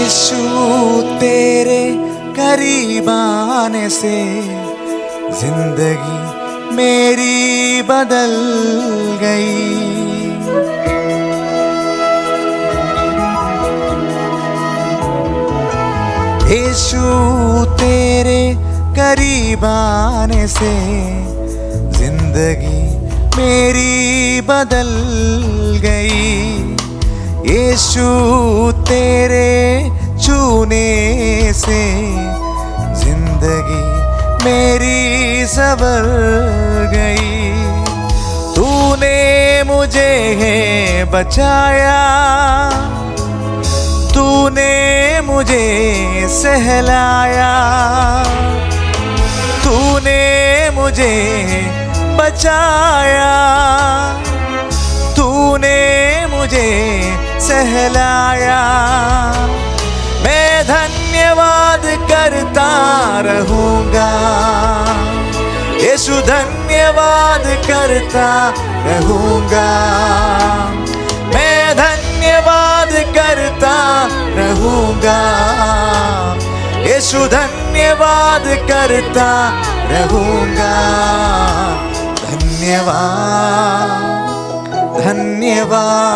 यीशु तेरे करीब आने से जिंदगी मेरी बदल गई। यीशु तेरे करीब आने से जिंदगी मेरी बदल गई। यीशु तेरे छूने से जिंदगी मेरी संवर गई। तूने मुझे बचाया, तूने मुझे सहलाया, तूने मुझे बचाया, तूने मुझे सहलाया। मैं धन्यवाद करता रहूँगा, यीशु धन्यवाद करता रहूँगा। मैं धन्यवाद करता रहूँगा, यीशु धन्यवाद करता रहूँगा। धन्यवाद धन्यवाद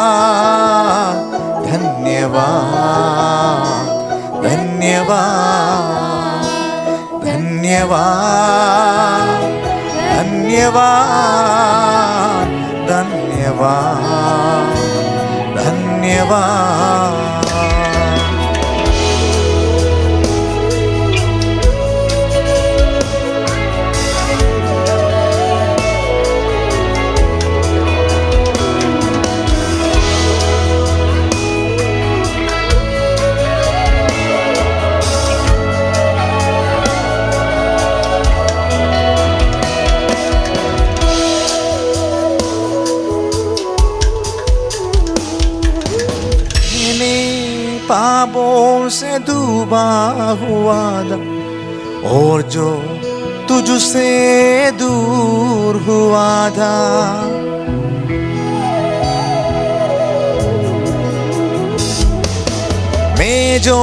धन्यवाद धन्यवाद धन्यवाद धन्यवाद धन्यवाद धन्यवाद। पापों से डूबा हुआ था और जो तुझसे दूर हुआ था। मैं जो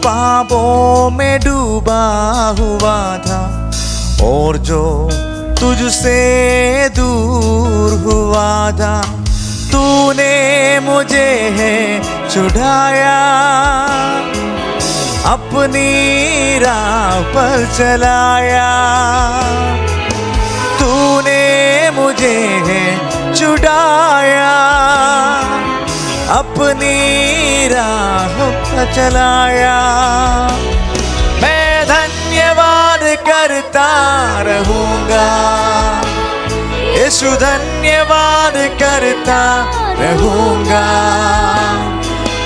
पापों में डूबा हुआ था और जो तुझसे दूर हुआ था, तूने मुझे छुड़ाया, अपनी राह पर चलाया। तूने मुझे छुड़ाया, अपनी राह पर चलाया। मैं धन्यवाद करता रहूँगा, यीशु धन्यवाद करता रहूँगा।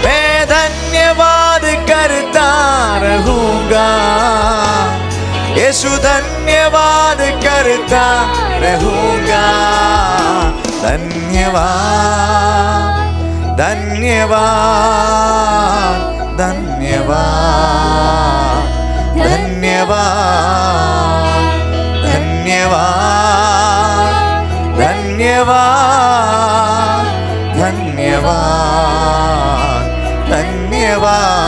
मैं धन्यवाद करता रहूँगा, यीशु धन्यवाद करता रहूँगा। धन्यवाद धन्यवाद धन्यवाद धन्यवाद धन्यवाद धन्यवाद धन्यवाद धन्यवाद।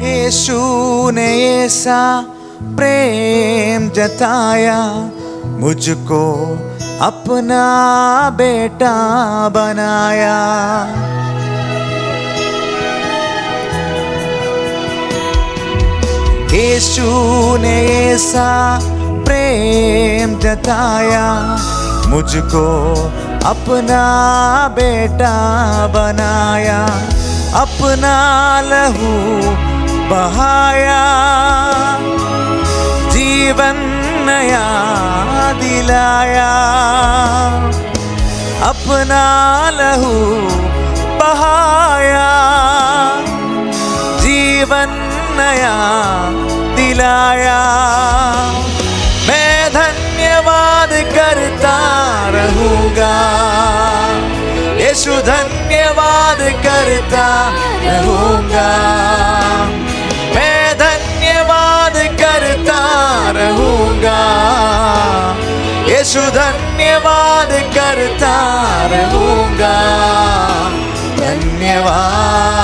यीशु ने ऐसा प्रेम जताया, मुझको अपना बेटा बनाया। यीशु ने ऐसा प्रेम जताया, मुझको अपना बेटा बनाया। अपना लहू बहाया, जीवन नया दिलाया। अपना लहू बहाया, जीवन नया दिलाया। मैं धन्यवाद करता रहूंगा, यीशु धन्यवाद करता रहूंगा। मैं धन्यवाद करता रहूंगा, यीशु धन्यवाद करता रहूंगा। धन्यवाद